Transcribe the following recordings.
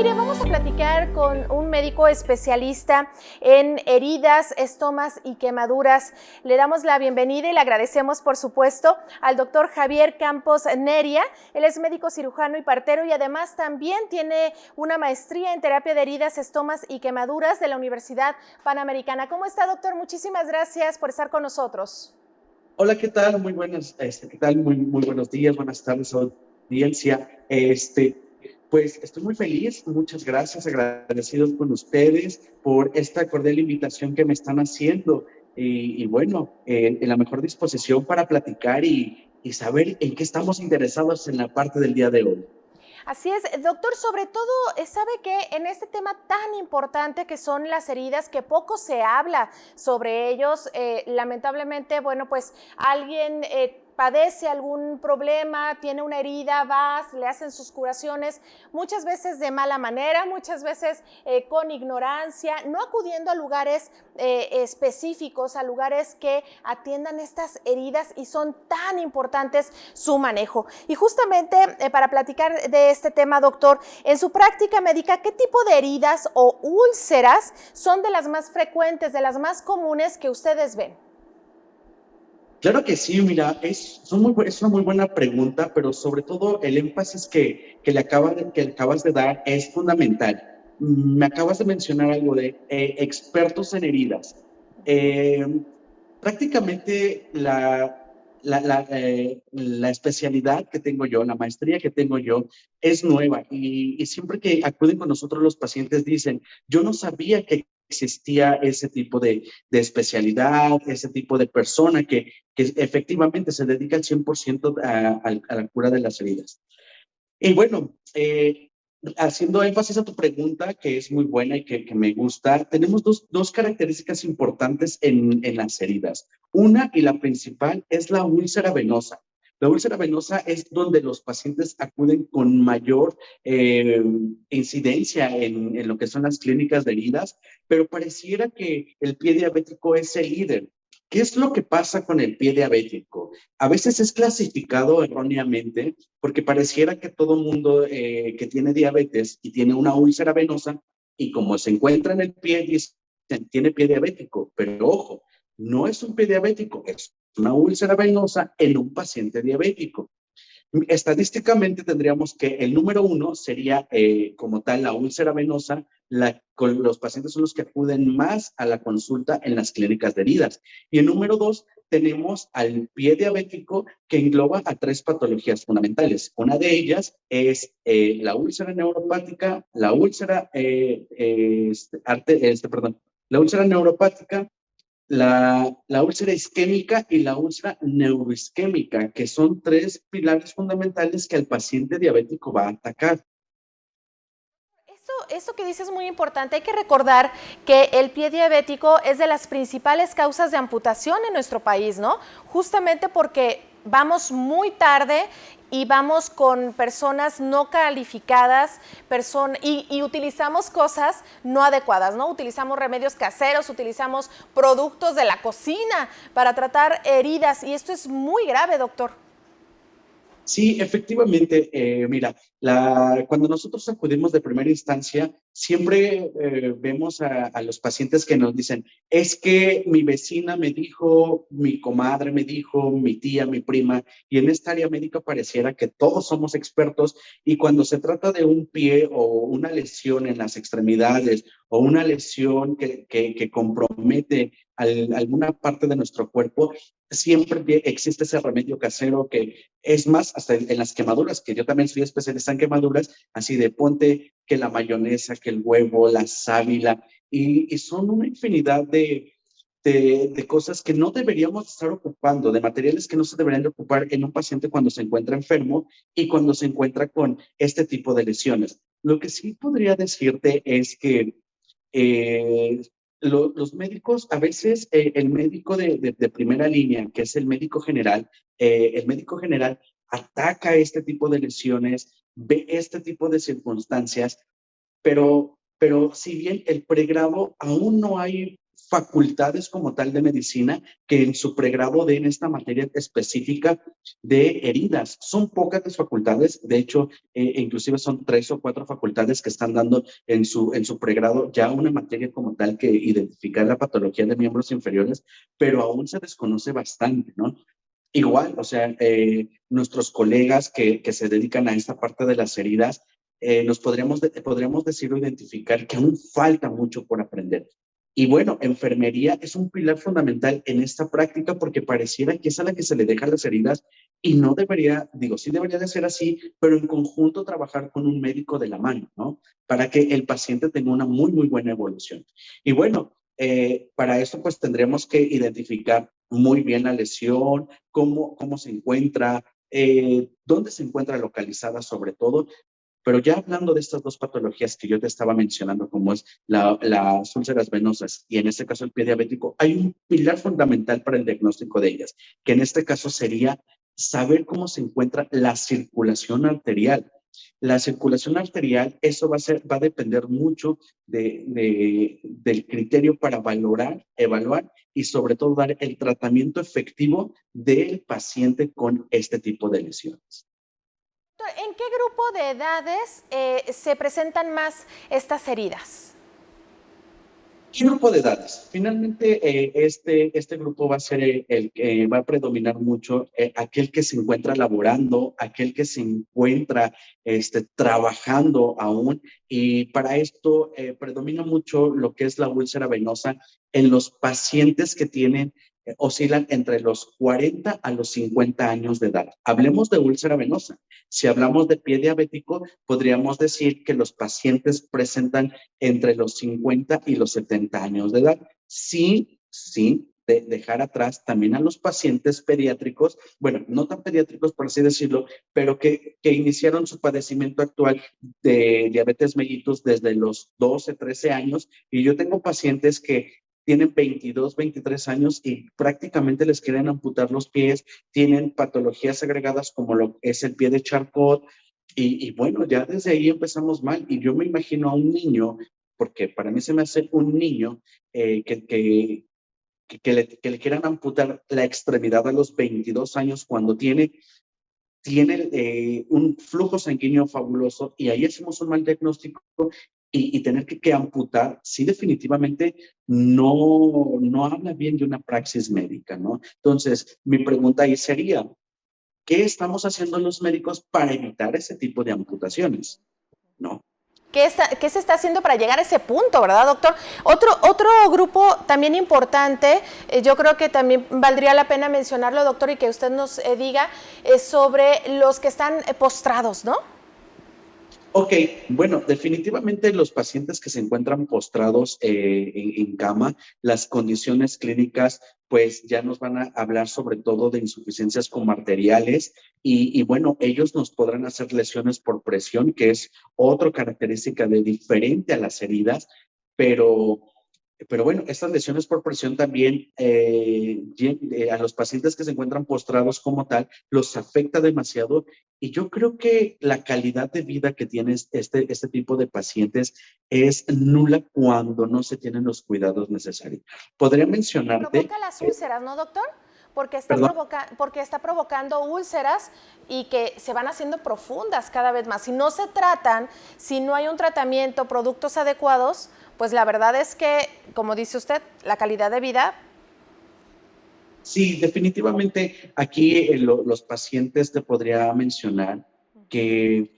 Mire, vamos a platicar con un médico especialista en heridas, estomas y quemaduras. Le damos la bienvenida y le agradecemos, por supuesto, al doctor Javier Campos Neria. Él es médico cirujano y partero y además también tiene una maestría en terapia de heridas, estomas y quemaduras de la Universidad Panamericana. ¿Cómo está, doctor? Muchísimas gracias por estar con nosotros. Hola, ¿qué tal? Muy buenas, ¿qué tal? Muy buenos días, buenas tardes, audiencia. Pues estoy muy feliz, muchas gracias, agradecidos con ustedes por esta cordial invitación que me están haciendo. Y bueno, en la mejor disposición para platicar y saber en qué estamos interesados en la parte del día de hoy. Así es, doctor, sobre todo, sabe que en este tema tan importante que son las heridas, que poco se habla sobre ellos, lamentablemente, bueno, pues alguien padece algún problema, tiene una herida, vas, le hacen sus curaciones, muchas veces de mala manera, muchas veces con ignorancia, no acudiendo a lugares específicos, a lugares que atiendan estas heridas y son tan importantes su manejo. Y justamente para platicar de este tema, doctor, en su práctica médica, ¿qué tipo de heridas o úlceras son de las más frecuentes, de las más comunes que ustedes ven? Claro que sí, mira, es una muy buena pregunta, pero sobre todo el énfasis que acabas de dar es fundamental. Me acabas de mencionar algo de expertos en heridas. Eh, Prácticamente la especialidad que tengo yo, la maestría que tengo yo, es nueva y siempre que acuden con nosotros los pacientes dicen, yo no sabía que existía ese tipo de especialidad, ese tipo de persona que efectivamente se dedica al 100% a la cura de las heridas. Y bueno, haciendo énfasis a tu pregunta, que es muy buena y que me gusta, tenemos dos características importantes en las heridas. Una y la principal es la úlcera venosa. La úlcera venosa es donde los pacientes acuden con mayor incidencia en lo que son las clínicas de heridas, pero pareciera que el pie diabético es el líder. ¿Qué es lo que pasa con el pie diabético? A veces es clasificado erróneamente porque pareciera que todo mundo que tiene diabetes y tiene una úlcera venosa y como se encuentra en el pie, dicen, tiene pie diabético, pero ojo, no es un pie diabético, es una úlcera venosa en un paciente diabético. Estadísticamente tendríamos que el número uno sería como tal la úlcera venosa, con los pacientes son los que acuden más a la consulta en las clínicas de heridas. Y el número dos tenemos al pie diabético que engloba a tres patologías fundamentales. Una de ellas es la úlcera neuropática, la úlcera neuropática, la úlcera isquémica y la úlcera neuroisquémica, que son tres pilares fundamentales que el paciente diabético va a atacar. Esto que dices es muy importante. Hay que recordar que el pie diabético es de las principales causas de amputación en nuestro país, ¿no? Justamente porque vamos muy tarde y vamos con personas no calificadas y utilizamos cosas no adecuadas, ¿no? Utilizamos remedios caseros, utilizamos productos de la cocina para tratar heridas y esto es muy grave, doctor. Sí, efectivamente, mira, cuando nosotros acudimos de primera instancia, siempre vemos a los pacientes que nos dicen, es que mi vecina me dijo, mi comadre me dijo, mi tía, mi prima, y en esta área médica pareciera que todos somos expertos y cuando se trata de un pie o una lesión en las extremidades o una lesión que compromete alguna parte de nuestro cuerpo, siempre existe ese remedio casero que es más, hasta en las quemaduras, que yo también soy especialista en quemaduras, así de ponte que la mayonesa, que el huevo, la sábila, y son una infinidad de cosas que no deberíamos estar ocupando, de materiales que no se deberían de ocupar en un paciente cuando se encuentra enfermo y cuando se encuentra con este tipo de lesiones. Lo que sí podría decirte es que eh, los médicos, a veces el médico de primera línea, que es el médico general ataca este tipo de lesiones, ve este tipo de circunstancias, pero si bien el pregrado aún no hay facultades como tal de medicina que en su pregrado den esta materia específica de heridas. Son pocas las facultades, de hecho, inclusive son 3 o 4 facultades que están dando en su pregrado ya una materia como tal que identificar la patología de miembros inferiores, pero aún se desconoce bastante, ¿no? Igual, o sea, nuestros colegas que se dedican a esta parte de las heridas, podríamos decir o identificar que aún falta mucho por aprender. Y bueno, enfermería es un pilar fundamental en esta práctica porque pareciera que es a la que se le dejan las heridas y no debería, digo, sí debería de ser así, pero en conjunto trabajar con un médico de la mano, ¿no? Para que el paciente tenga una muy, muy buena evolución. Y bueno, para esto pues tendremos que identificar muy bien la lesión, cómo se encuentra, dónde se encuentra localizada sobre todo, pero ya hablando de estas 2 patologías que yo te estaba mencionando, como es las úlceras venosas y en este caso el pie diabético, hay un pilar fundamental para el diagnóstico de ellas, que en este caso sería saber cómo se encuentra la circulación arterial. La circulación arterial, eso va a depender mucho del criterio para valorar, evaluar y sobre todo dar el tratamiento efectivo del paciente con este tipo de lesiones. ¿En qué grupo de edades se presentan más estas heridas? ¿Qué grupo de edades? Finalmente, este grupo va a ser el que va a predominar mucho, aquel que se encuentra laborando, aquel que se encuentra trabajando aún, y para esto predomina mucho lo que es la úlcera venosa en los pacientes que oscilan entre los 40 a los 50 años de edad. Hablemos de úlcera venosa. Si hablamos de pie diabético, podríamos decir que los pacientes presentan entre los 50 y los 70 años de edad. Sí, dejar atrás también a los pacientes pediátricos, bueno, no tan pediátricos por así decirlo, pero que iniciaron su padecimiento actual de diabetes mellitus desde los 12, 13 años, y yo tengo pacientes que tienen 22, 23 años y prácticamente les quieren amputar los pies, tienen patologías agregadas como lo es el pie de Charcot, y bueno, ya desde ahí empezamos mal, y yo me imagino a un niño, porque para mí se me hace un niño que le quieran amputar la extremidad a los 22 años cuando tiene un flujo sanguíneo fabuloso, y ahí hacemos un mal diagnóstico y tener que amputar, sí definitivamente no habla bien de una praxis médica, ¿no? Entonces, mi pregunta ahí sería, ¿qué estamos haciendo los médicos para evitar ese tipo de amputaciones? ¿No? ¿Qué se está haciendo para llegar a ese punto, verdad, doctor? Otro grupo también importante, yo creo que también valdría la pena mencionarlo, doctor, y que usted nos diga sobre los que están postrados, ¿no? Ok, bueno, definitivamente los pacientes que se encuentran postrados en cama, las condiciones clínicas, pues ya nos van a hablar sobre todo de insuficiencias como arteriales, y bueno, ellos nos podrán hacer lesiones por presión, que es otra característica de diferente a las heridas, pero bueno, estas lesiones por presión también a los pacientes que se encuentran postrados como tal, los afecta demasiado, y yo creo que la calidad de vida que tiene este tipo de pacientes es nula cuando no se tienen los cuidados necesarios. Podría mencionarte... Provoca las úlceras, ¿no, doctor? Perdón. Porque está provocando úlceras y que se van haciendo profundas cada vez más. Si no se tratan, si no hay un tratamiento, productos adecuados, pues la verdad es que, como dice usted, la calidad de vida... Sí, definitivamente aquí los pacientes te podría mencionar que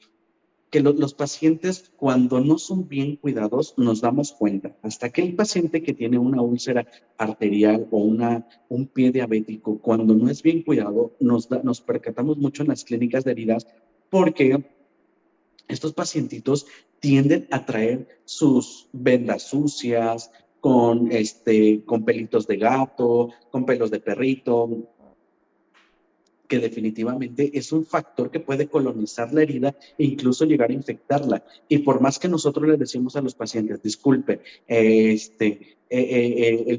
los pacientes cuando no son bien cuidados nos damos cuenta. Hasta que el paciente que tiene una úlcera arterial o un pie diabético, cuando no es bien cuidado, nos percatamos mucho en las clínicas de heridas, porque estos pacientitos tienden a traer sus vendas sucias, con pelitos de gato, con pelos de perrito, que definitivamente es un factor que puede colonizar la herida e incluso llegar a infectarla. Y por más que nosotros le decimos a los pacientes, disculpe, el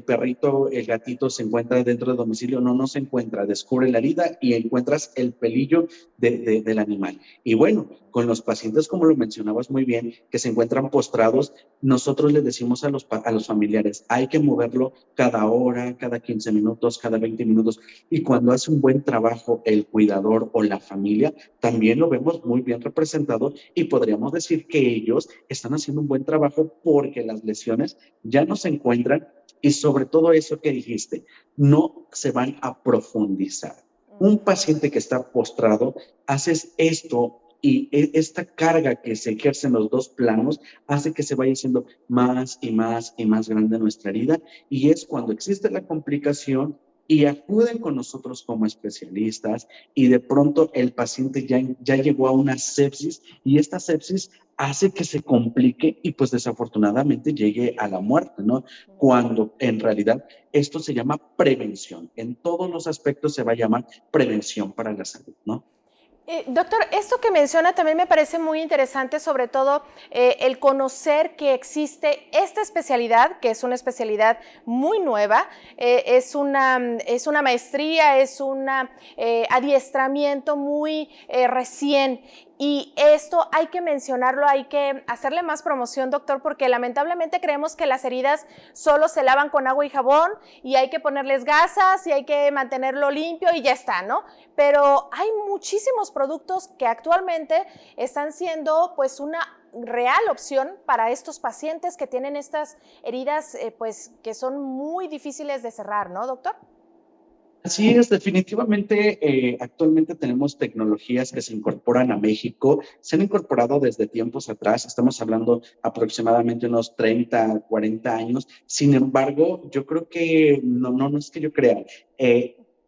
perrito, el gatito se encuentra dentro del domicilio, no, no se encuentra, descubre la herida y encuentras el pelillo del animal. Y bueno, con los pacientes, como lo mencionabas muy bien, que se encuentran postrados, nosotros les decimos a los familiares, hay que moverlo cada hora, cada 15 minutos, cada 20 minutos, y cuando hace un buen trabajo el cuidador o la familia, también lo vemos muy bien representado y podríamos decir que ellos están haciendo un buen trabajo porque las lesiones ya no se encuentran y sobre todo eso que dijiste, no se van a profundizar. Un paciente que está postrado, haces esto y esta carga que se ejerce en los dos planos hace que se vaya haciendo más y más y más grande nuestra herida y es cuando existe la complicación y acuden con nosotros como especialistas y de pronto el paciente ya llegó a una sepsis y esta sepsis hace que se complique y pues desafortunadamente llegue a la muerte, ¿no? Cuando en realidad esto se llama prevención. En todos los aspectos se va a llamar prevención para la salud, ¿no? Doctor, esto que menciona también me parece muy interesante, sobre todo el conocer que existe esta especialidad, que es una especialidad muy nueva, es una maestría, es un adiestramiento muy recién. Y esto hay que mencionarlo, hay que hacerle más promoción, doctor, porque lamentablemente creemos que las heridas solo se lavan con agua y jabón y hay que ponerles gasas y hay que mantenerlo limpio y ya está, ¿no? Pero hay muchísimos productos que actualmente están siendo pues una real opción para estos pacientes que tienen estas heridas pues que son muy difíciles de cerrar, ¿no, doctor? Así es, definitivamente actualmente tenemos tecnologías que se incorporan a México, se han incorporado desde tiempos atrás, estamos hablando aproximadamente unos 30, 40 años, sin embargo, yo creo que, no es que yo crea,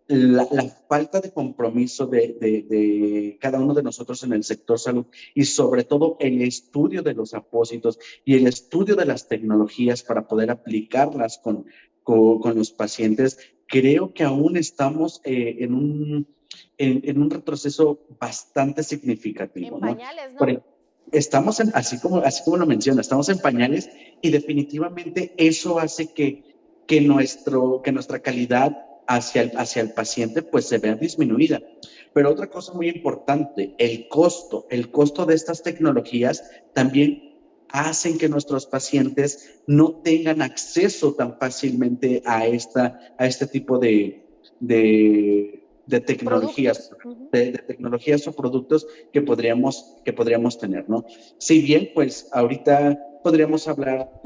la falta de compromiso de cada uno de nosotros en el sector salud y sobre todo el estudio de los apósitos y el estudio de las tecnologías para poder aplicarlas con los pacientes, creo que aún estamos en un retroceso bastante significativo. En ¿No? pañales, ¿no? Estamos así como lo menciona, estamos en pañales y definitivamente eso hace que nuestra calidad hacia el paciente pues se vea disminuida. Pero otra cosa muy importante, el costo de estas tecnologías también hacen que nuestros pacientes no tengan acceso tan fácilmente a este tipo de tecnologías, de tecnologías o productos que podríamos tener, ¿no? Si bien, pues, ahorita podríamos hablar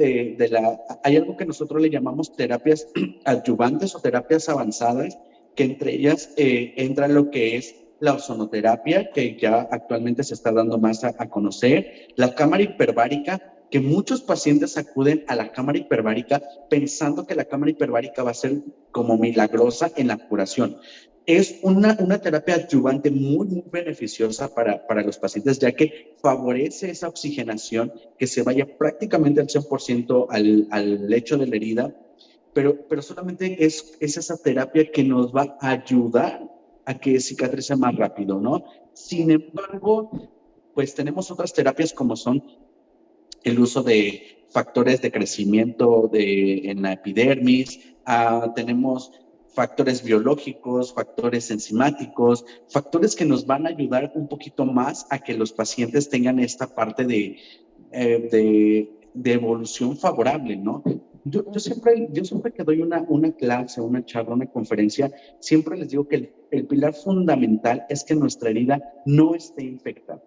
hay algo que nosotros le llamamos terapias adyuvantes o terapias avanzadas, que entre ellas entra lo que es la ozonoterapia, que ya actualmente se está dando más a conocer, la cámara hiperbárica, que muchos pacientes acuden a la cámara hiperbárica pensando que la cámara hiperbárica va a ser como milagrosa en la curación. Es una terapia adyuvante muy, muy beneficiosa para los pacientes, ya que favorece esa oxigenación que se vaya prácticamente al 100% al lecho de la herida, pero solamente es esa terapia que nos va a ayudar a que cicatrice más rápido, ¿no? Sin embargo, pues tenemos otras terapias como son el uso de factores de crecimiento en la epidermis, tenemos factores biológicos, factores enzimáticos, factores que nos van a ayudar un poquito más a que los pacientes tengan esta parte de evolución favorable, ¿no? Yo siempre que doy una clase, una charla, una conferencia, siempre les digo que el pilar fundamental es que nuestra herida no esté infectada.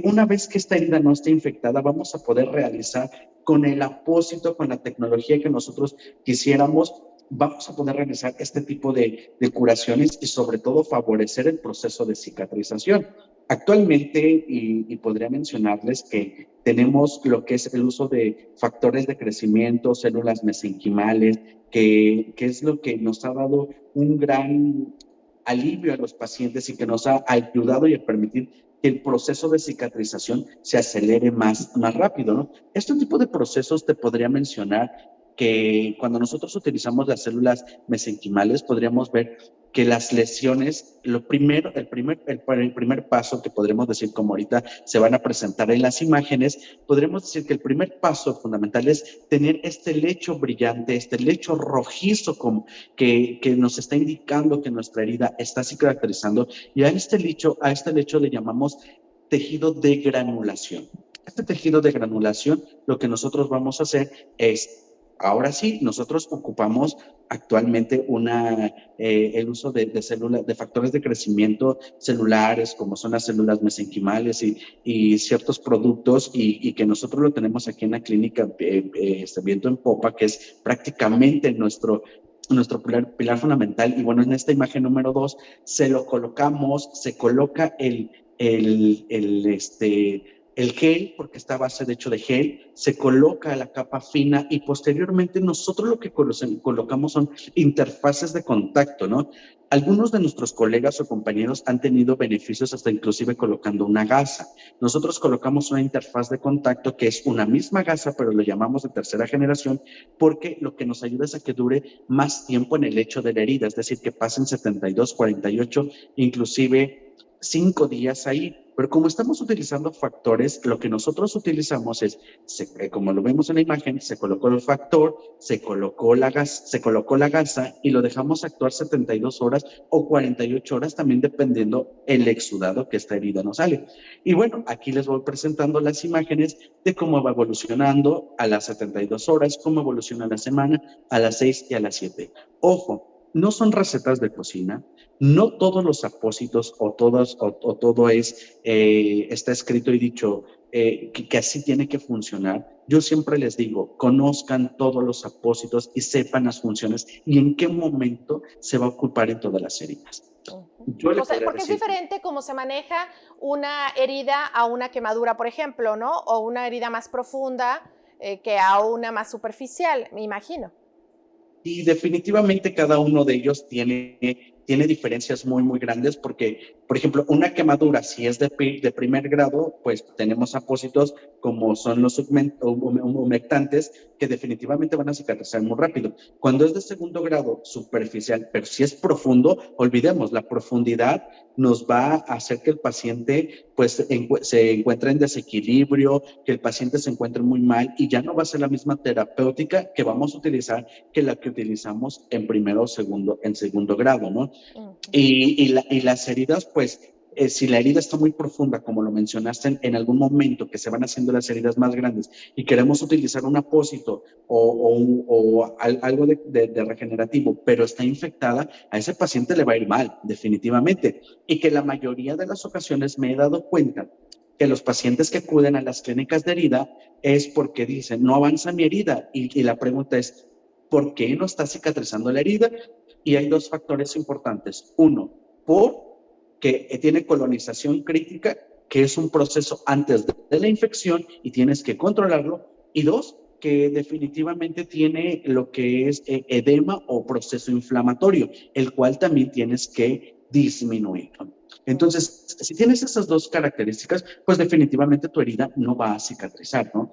Una vez que esta herida no esté infectada, vamos a poder realizar con el apósito, con la tecnología que nosotros quisiéramos, vamos a poder realizar este tipo de curaciones y sobre todo favorecer el proceso de cicatrización. Actualmente, y podría mencionarles que tenemos lo que es el uso de factores de crecimiento, células mesenquimales, que es lo que nos ha dado un gran alivio a los pacientes y que nos ha ayudado y a permitir que el proceso de cicatrización se acelere más rápido, ¿no? Este tipo de procesos te podría mencionar que cuando nosotros utilizamos las células mesenquimales, podríamos ver que las lesiones, el primer paso que podremos decir, como ahorita se van a presentar en las imágenes, podremos decir que el primer paso fundamental es tener este lecho brillante, este lecho rojizo que nos está indicando que nuestra herida está cicatrizando, y a este lecho le llamamos tejido de granulación. Este tejido de granulación, lo que nosotros vamos a hacer es, ahora sí, nosotros ocupamos actualmente el uso de células, de factores de crecimiento celulares, como son las células mesenquimales y ciertos productos, y que nosotros lo tenemos aquí en la clínica Viento en Popa, que es prácticamente nuestro pilar fundamental. Y bueno, en esta imagen número 2 se coloca el gel, porque está a base de hecho de gel, se coloca la capa fina y posteriormente nosotros lo que colocamos son interfaces de contacto, ¿no? Algunos de nuestros colegas o compañeros han tenido beneficios hasta inclusive colocando una gasa. Nosotros colocamos una interfaz de contacto que es una misma gasa, pero lo llamamos de tercera generación, porque lo que nos ayuda es a que dure más tiempo en el lecho de la herida, es decir, que pasen 72, 48, inclusive 5 días ahí. Pero como estamos utilizando factores, lo que nosotros utilizamos es, como lo vemos en la imagen, se colocó el factor, se colocó la gasa y lo dejamos actuar 72 horas o 48 horas, también dependiendo el exudado que esta herida nos sale. Y bueno, aquí les voy presentando las imágenes de cómo va evolucionando a las 72 horas, cómo evoluciona a la semana, a las 6 y a las 7. Ojo, no son recetas de cocina, no todos los apósitos o todo está escrito y dicho que así tiene que funcionar. Yo siempre les digo, conozcan todos los apósitos y sepan las funciones y en qué momento se va a ocupar en todas las heridas. Yo le podría porque decir, es diferente cómo se maneja una herida a una quemadura, por ejemplo, ¿no? O una herida más profunda que a una más superficial, me imagino. Y definitivamente cada uno de ellos tiene diferencias muy, muy grandes porque, por ejemplo, una quemadura, si es de primer grado, pues tenemos apósitos como son los humectantes que definitivamente van a cicatrizar muy rápido. Cuando es de segundo grado, superficial, pero si es profundo, olvidemos, la profundidad nos va a hacer que el paciente pues se encuentre en desequilibrio, que el paciente se encuentre muy mal y ya no va a ser la misma terapéutica que vamos a utilizar que la que utilizamos en primero o segundo grado, ¿no? Y las heridas, pues, si la herida está muy profunda, como lo mencionaste en algún momento, que se van haciendo las heridas más grandes y queremos utilizar un apósito o algo de regenerativo, pero está infectada, a ese paciente le va a ir mal, definitivamente. Y que la mayoría de las ocasiones me he dado cuenta que los pacientes que acuden a las clínicas de herida es porque dicen, no avanza mi herida. Y la pregunta es, ¿por qué no está cicatrizando la herida? Y hay dos factores importantes. Uno, porque tiene colonización crítica, que es un proceso antes de la infección y tienes que controlarlo. Y dos, que definitivamente tiene lo que es edema o proceso inflamatorio, el cual también tienes que disminuir. Entonces, si tienes esas dos características, pues definitivamente tu herida no va a cicatrizar, ¿no?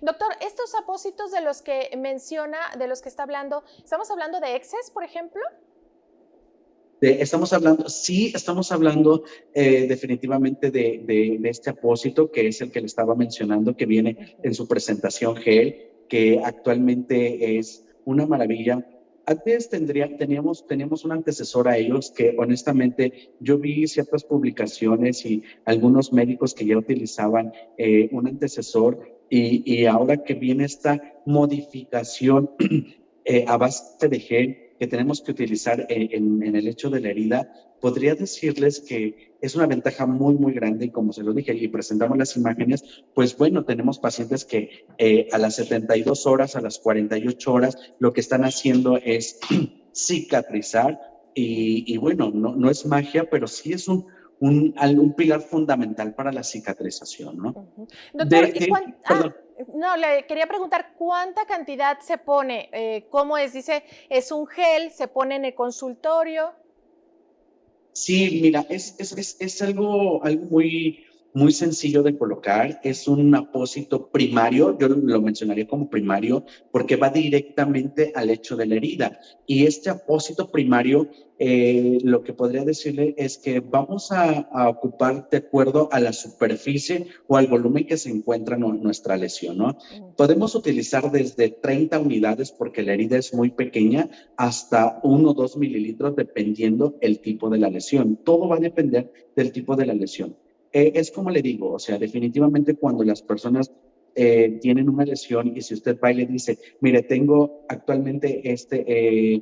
Doctor, estos apósitos de los que menciona, de los que está hablando, ¿estamos hablando de exes, por ejemplo? Estamos hablando definitivamente de este apósito, que es el que le estaba mencionando, que viene en su presentación gel, que actualmente es una maravilla. Antes teníamos un antecesor a ellos que honestamente yo vi ciertas publicaciones y algunos médicos que ya utilizaban un antecesor y ahora que viene esta modificación a base de gel que tenemos que utilizar en el hecho de la herida, podría decirles que es una ventaja muy, muy grande y como se lo dije y presentamos las imágenes, pues bueno, tenemos pacientes que a las 72 horas, a las 48 horas, lo que están haciendo es cicatrizar y bueno, no es magia, pero sí es un pilar fundamental para la cicatrización, ¿no? Doctor, no, le quería preguntar, ¿cuánta cantidad se pone? ¿Cómo es? Dice, es un gel, se pone en el consultorio. Sí, mira, es algo muy, muy sencillo de colocar, es un apósito primario, yo lo mencionaría como primario porque va directamente al hecho de la herida. Y este apósito primario, lo que podría decirle es que vamos a ocupar de acuerdo a la superficie o al volumen que se encuentra en nuestra lesión, ¿no? Podemos utilizar desde 30 unidades porque la herida es muy pequeña hasta 1 o 2 mililitros dependiendo el tipo de la lesión. Todo va a depender del tipo de la lesión. Es como le digo, o sea, definitivamente cuando las personas tienen una lesión y si usted va y le dice, mire, tengo actualmente este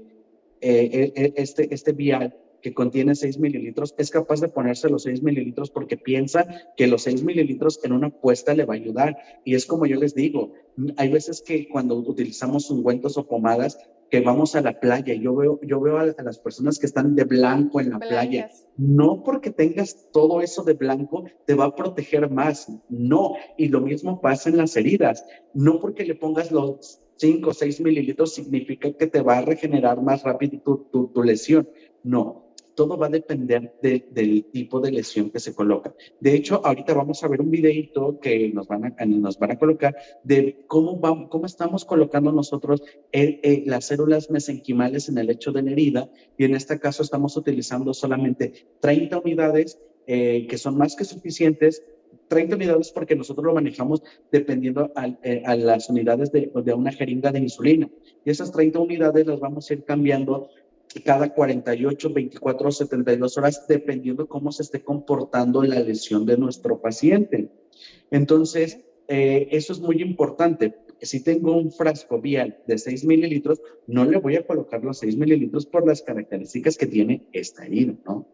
vial que contiene 6 mililitros, es capaz de ponerse los 6 mililitros porque piensa que los 6 mililitros en una apuesta le va a ayudar. Y es como yo les digo, hay veces que cuando utilizamos ungüentos o pomadas, que vamos a la playa, y yo veo a las personas que están de blanco en la playa. Blancas. No porque tengas todo eso de blanco te va a proteger más, no. Y lo mismo pasa en las heridas. No porque le pongas los 5 o 6 mililitros significa que te va a regenerar más rápido tu lesión. No, todo va a depender del tipo de lesión que se coloca. De hecho, ahorita vamos a ver un videito que nos van a colocar de cómo estamos colocando nosotros las células mesenquimales en el lecho de la herida, y en este caso estamos utilizando solamente 30 unidades, que son más que suficientes. 30 unidades porque nosotros lo manejamos dependiendo a las unidades de una jeringa de insulina. Y esas 30 unidades las vamos a ir cambiando cada 48, 24 o 72 horas, dependiendo cómo se esté comportando la lesión de nuestro paciente. Entonces, eso es muy importante. Si tengo un frasco vial de 6 mililitros, no le voy a colocar los 6 mililitros por las características que tiene esta herida, ¿no?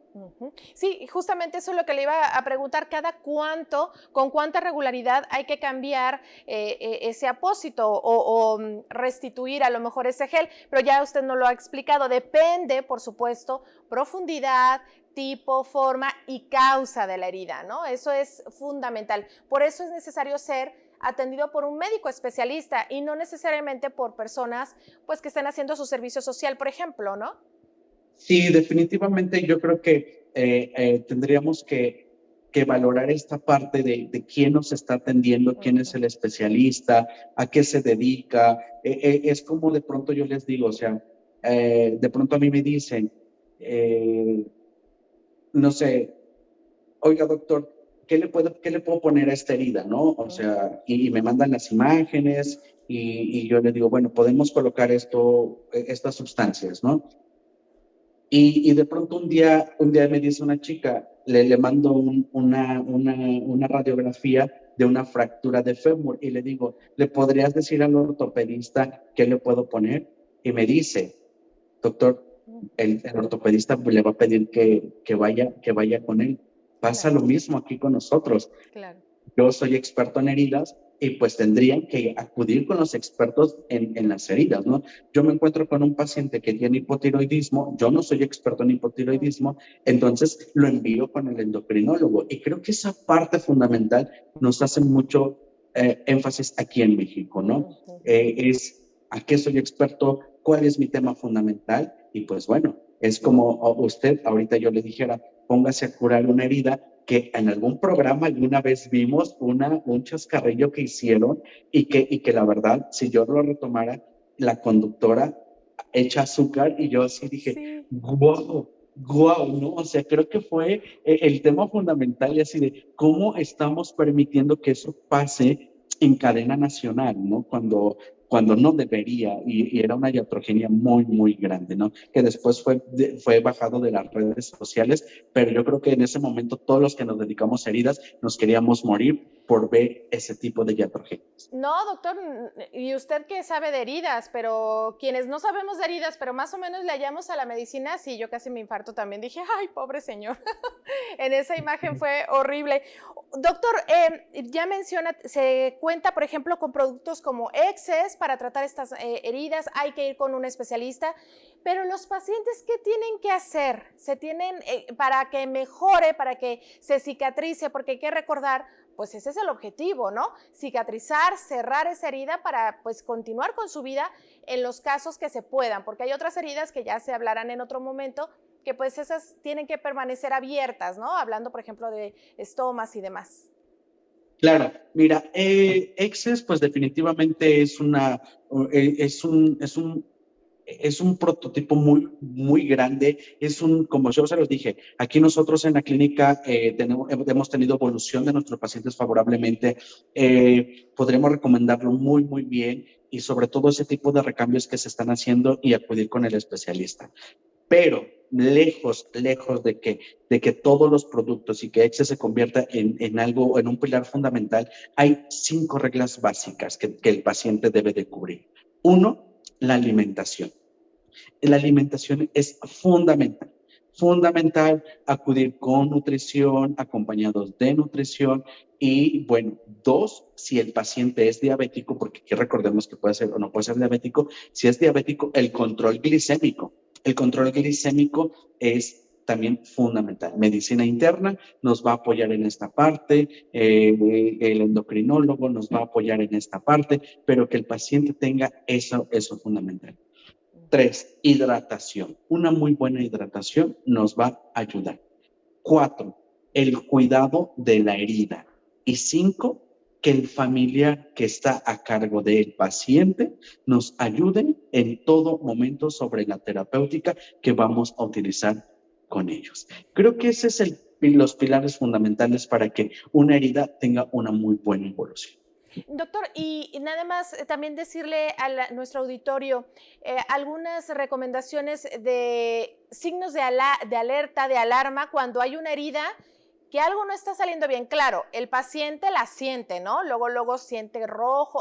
Sí, justamente eso es lo que le iba a preguntar, cada cuánto, con cuánta regularidad hay que cambiar ese apósito o restituir a lo mejor ese gel, pero ya usted no lo ha explicado, depende, por supuesto, profundidad, tipo, forma y causa de la herida, ¿no? Eso es fundamental. Por eso es necesario ser atendido por un médico especialista y no necesariamente por personas pues que estén haciendo su servicio social, por ejemplo, ¿no? Sí, definitivamente yo creo que tendríamos que valorar esta parte de quién nos está atendiendo, quién es el especialista, a qué se dedica. Es como de pronto yo les digo, o sea, de pronto a mí me dicen, no sé, oiga doctor, qué le puedo poner a esta herida, ¿no? O sea, y me mandan las imágenes y yo les digo, bueno, podemos colocar estas sustancias, ¿no? Y de pronto un día me dice una chica, le mando una radiografía de una fractura de fémur y le digo, ¿le podrías decir al ortopedista qué le puedo poner? Y me dice, doctor, el ortopedista le va a pedir que vaya con él. Pasa Claro, lo mismo aquí con nosotros. claro. Yo soy experto en heridas y pues tendrían que acudir con los expertos en las heridas, ¿no? Yo me encuentro con un paciente que tiene hipotiroidismo, yo no soy experto en hipotiroidismo, entonces lo envío con el endocrinólogo y creo que esa parte fundamental nos hace mucho énfasis aquí en México, ¿no? Es a qué soy experto, cuál es mi tema fundamental y pues bueno, es como usted ahorita yo le dijera, póngase a curar una herida que en algún programa alguna vez vimos un chascarrillo que hicieron y que la verdad, si yo lo retomara, la conductora echa azúcar y yo así dije, Sí. wow, wow, ¿no? O sea, creo que fue el tema fundamental y así de cómo estamos permitiendo que eso pase en cadena nacional, ¿no? Cuando no debería y era una iatrogenia muy, muy grande, ¿no? Que después fue bajado de las redes sociales, pero yo creo que en ese momento todos los que nos dedicamos a heridas nos queríamos morir por ver ese tipo de iatrogenias. No, doctor, y usted que sabe de heridas, pero quienes no sabemos de heridas, pero más o menos le hallamos a la medicina, sí, yo casi me infarto también. Dije, ay, pobre señor. En esa imagen fue horrible. Doctor, ya menciona, se cuenta, por ejemplo, con productos como Excess para tratar estas heridas, hay que ir con un especialista, pero los pacientes, ¿qué tienen que hacer? Se tienen, para que mejore, para que se cicatrice, porque hay que recordar, pues ese es el objetivo, ¿no? Cicatrizar, cerrar esa herida para pues continuar con su vida en los casos que se puedan, porque hay otras heridas que ya se hablarán en otro momento, que pues esas tienen que permanecer abiertas, ¿no? Hablando, por ejemplo, de estomas y demás. Claro, mira, Excess pues definitivamente es un prototipo muy grande, como yo se los dije, aquí nosotros en la clínica hemos tenido evolución de nuestros pacientes favorablemente, podremos recomendarlo muy bien y sobre todo ese tipo de recambios que se están haciendo y acudir con el especialista. Pero lejos de que todos los productos y que Excel se convierta en algo, en un pilar fundamental, hay 5 reglas básicas que el paciente debe de cubrir. Uno, la alimentación. La alimentación es fundamental. Fundamental acudir con nutrición, acompañados de nutrición y, bueno, 2, si el paciente es diabético, porque aquí recordemos que puede ser o no puede ser diabético, si es diabético, el control glicémico. El control glicémico es también fundamental. Medicina interna nos va a apoyar en esta parte, el endocrinólogo nos va a apoyar en esta parte, pero que el paciente tenga eso fundamental. 3, hidratación. Una muy buena hidratación nos va a ayudar. 4, el cuidado de la herida. Y 5, que el familiar que está a cargo del paciente nos ayude en todo momento sobre la terapéutica que vamos a utilizar con ellos. Creo que ese es los pilares fundamentales para que una herida tenga una muy buena evolución. Doctor, y nada más también decirle a nuestro auditorio algunas recomendaciones de signos de alerta, de alarma, cuando hay una herida que algo no está saliendo bien. Claro, el paciente la siente, ¿no? Luego siente rojo,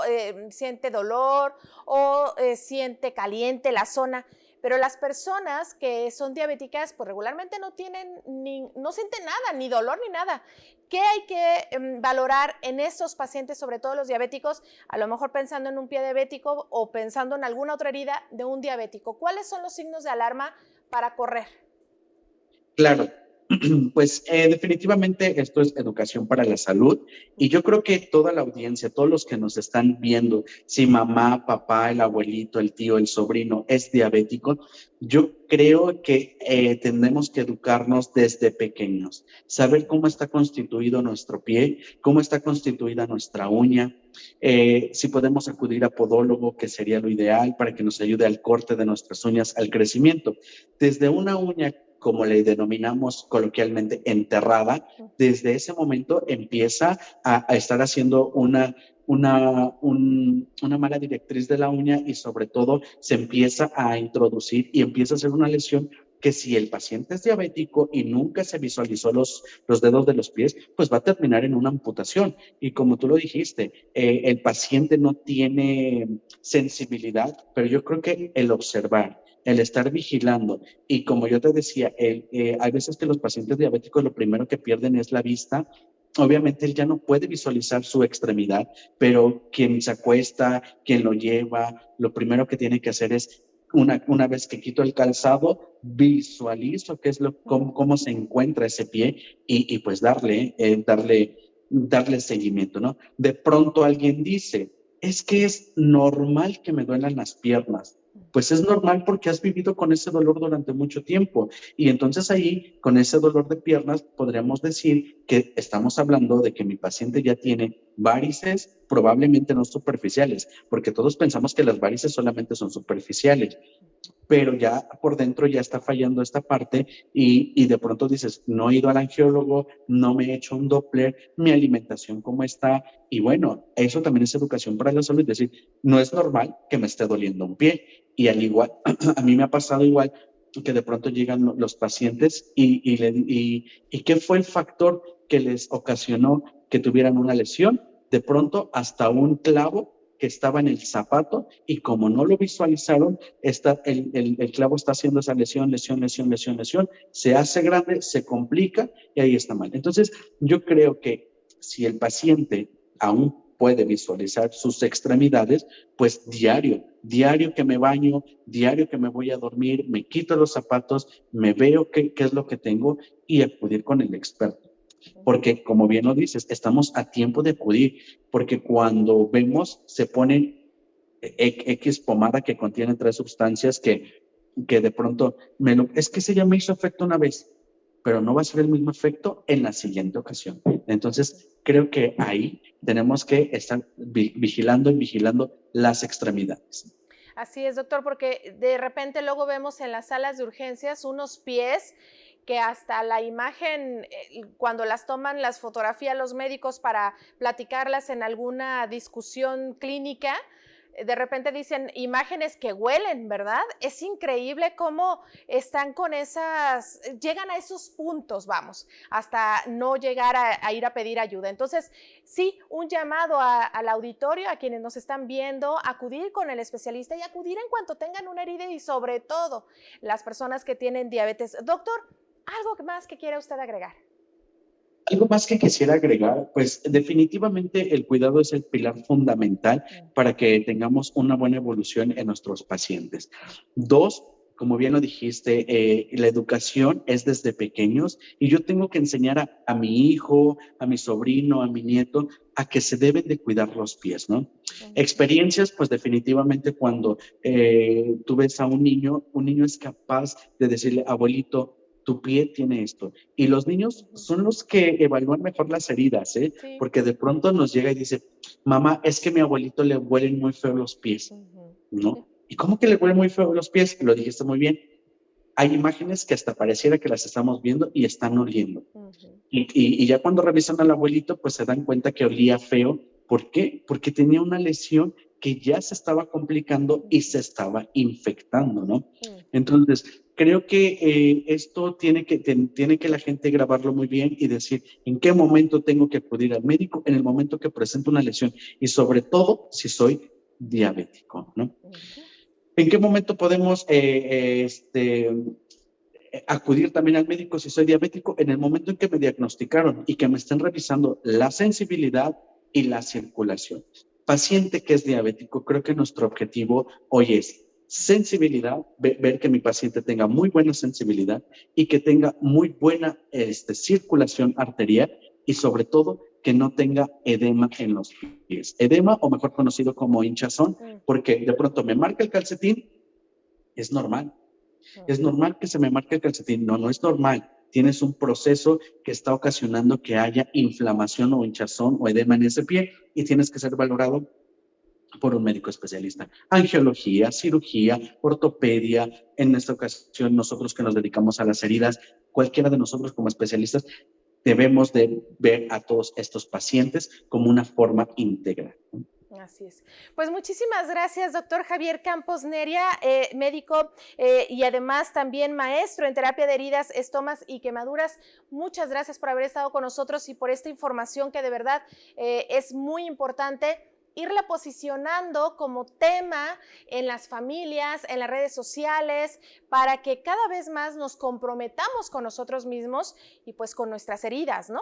siente dolor o siente caliente la zona. Pero las personas que son diabéticas, pues regularmente no sienten nada, ni dolor ni nada. ¿Qué hay que valorar en estos pacientes, sobre todo los diabéticos? A lo mejor pensando en un pie diabético o pensando en alguna otra herida de un diabético. ¿Cuáles son los signos de alarma para correr? Claro, pues definitivamente esto es educación para la salud y yo creo que toda la audiencia, todos los que nos están viendo, si mamá, papá, el abuelito, el tío, el sobrino es diabético, yo creo que tenemos que educarnos desde pequeños, saber cómo está constituido nuestro pie, cómo está constituida nuestra uña, si podemos acudir a podólogo, que sería lo ideal para que nos ayude al corte de nuestras uñas, al crecimiento. Desde una uña, como le denominamos coloquialmente, enterrada, desde ese momento empieza a estar haciendo una mala directriz de la uña y sobre todo se empieza a introducir y empieza a hacer una lesión que si el paciente es diabético y nunca se visualizó los dedos de los pies, pues va a terminar en una amputación. Y como tú lo dijiste, el paciente no tiene sensibilidad, pero yo creo que el observar, el estar vigilando y como yo te decía, hay veces que los pacientes diabéticos lo primero que pierden es la vista. Obviamente él ya no puede visualizar su extremidad, pero quien se acuesta, quien lo lleva, lo primero que tiene que hacer es, una vez que quito el calzado, visualizo qué es cómo se encuentra ese pie y pues darle seguimiento, ¿no? De pronto alguien dice, es que es normal que me duelan las piernas. Pues es normal porque has vivido con ese dolor durante mucho tiempo. Y entonces ahí, con ese dolor de piernas, podríamos decir que estamos hablando de que mi paciente ya tiene varices, probablemente no superficiales, porque todos pensamos que las varices solamente son superficiales, pero ya por dentro ya está fallando esta parte y de pronto dices, no he ido al angiólogo, no me he hecho un Doppler, mi alimentación cómo está, y bueno, eso también es educación para la salud, es decir, no es normal que me esté doliendo un pie, y al igual, a mí me ha pasado igual que de pronto llegan los pacientes y ¿qué fue el factor que les ocasionó que tuvieran una lesión? De pronto hasta un clavo que estaba en el zapato y como no lo visualizaron, el clavo está haciendo esa lesión, se hace grande, se complica y ahí está mal. Entonces, yo creo que si el paciente aún puede visualizar sus extremidades, pues diario que me baño, diario que me voy a dormir, me quito los zapatos, me veo qué es lo que tengo y acudir con el experto. Porque, como bien lo dices, estamos a tiempo de acudir, porque cuando vemos, se ponen X pomada que contiene 3 sustancias que que de pronto es que ese ya me hizo efecto una vez, pero no va a ser el mismo efecto en la siguiente ocasión. Entonces, creo que ahí tenemos que estar vigilando y vigilando las extremidades. Así es, doctor, porque de repente luego vemos en las salas de urgencias unos pies que hasta la imagen, cuando las toman las fotografías los médicos para platicarlas en alguna discusión clínica, de repente dicen imágenes que huelen, ¿verdad? Es increíble cómo están con esas, llegan a esos puntos, vamos, hasta no llegar a ir a pedir ayuda. Entonces, sí, un llamado al auditorio, a quienes nos están viendo, acudir con el especialista y acudir en cuanto tengan una herida y sobre todo las personas que tienen diabetes. Doctor, ¿algo más que quiera usted agregar? Algo más que quisiera agregar, pues definitivamente el cuidado es el pilar fundamental para que tengamos una buena evolución en nuestros pacientes. Dos, como bien lo dijiste, la educación es desde pequeños y yo tengo que enseñar a mi hijo, a mi sobrino, a mi nieto, a que se deben de cuidar los pies, ¿no? Experiencias, pues definitivamente cuando tú ves a un niño es capaz de decirle, abuelito, tu pie tiene esto. Y los niños son los que evalúan mejor las heridas, ¿eh? Sí. Porque de pronto nos llega y dice, mamá, es que a mi abuelito le huelen muy feo los pies, ¿no? ¿Y cómo que le huelen muy feo los pies? Lo dijiste muy bien. Hay imágenes que hasta pareciera que las estamos viendo y están oliendo. Y ya cuando revisan al abuelito, pues se dan cuenta que olía feo. ¿Por qué? Porque tenía una lesión que ya se estaba complicando y se estaba infectando, ¿no? Entonces, creo que esto tiene que la gente grabarlo muy bien y decir en qué momento tengo que acudir al médico, en el momento que presento una lesión y sobre todo si soy diabético, ¿no? ¿En qué momento podemos acudir también al médico si soy diabético? En el momento en que me diagnosticaron y que me estén revisando la sensibilidad y la circulación. Paciente que es diabético, creo que nuestro objetivo hoy es sensibilidad, ver que mi paciente tenga muy buena sensibilidad y que tenga muy buena circulación arterial y sobre todo que no tenga edema en los pies. Edema, o mejor conocido como hinchazón, porque de pronto me marca el calcetín, es normal. Es normal que se me marque el calcetín. No, no es normal. Tienes un proceso que está ocasionando que haya inflamación o hinchazón o edema en ese pie y tienes que ser valorado por un médico especialista. Angiología, cirugía, ortopedia. En esta ocasión, nosotros que nos dedicamos a las heridas, cualquiera de nosotros como especialistas, debemos de ver a todos estos pacientes como una forma íntegra. Así es. Pues muchísimas gracias, doctor Javier Campos Neria, médico y además también maestro en terapia de heridas, estomas y quemaduras. Muchas gracias por haber estado con nosotros y por esta información que de verdad es muy importante irla posicionando como tema en las familias, en las redes sociales, para que cada vez más nos comprometamos con nosotros mismos y pues con nuestras heridas, ¿no?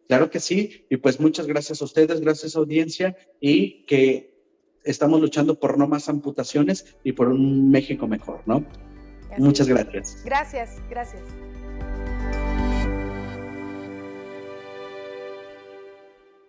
Claro que sí, y pues muchas gracias a ustedes, gracias audiencia, y que estamos luchando por no más amputaciones y por un México mejor, ¿no? Muchas gracias. Gracias.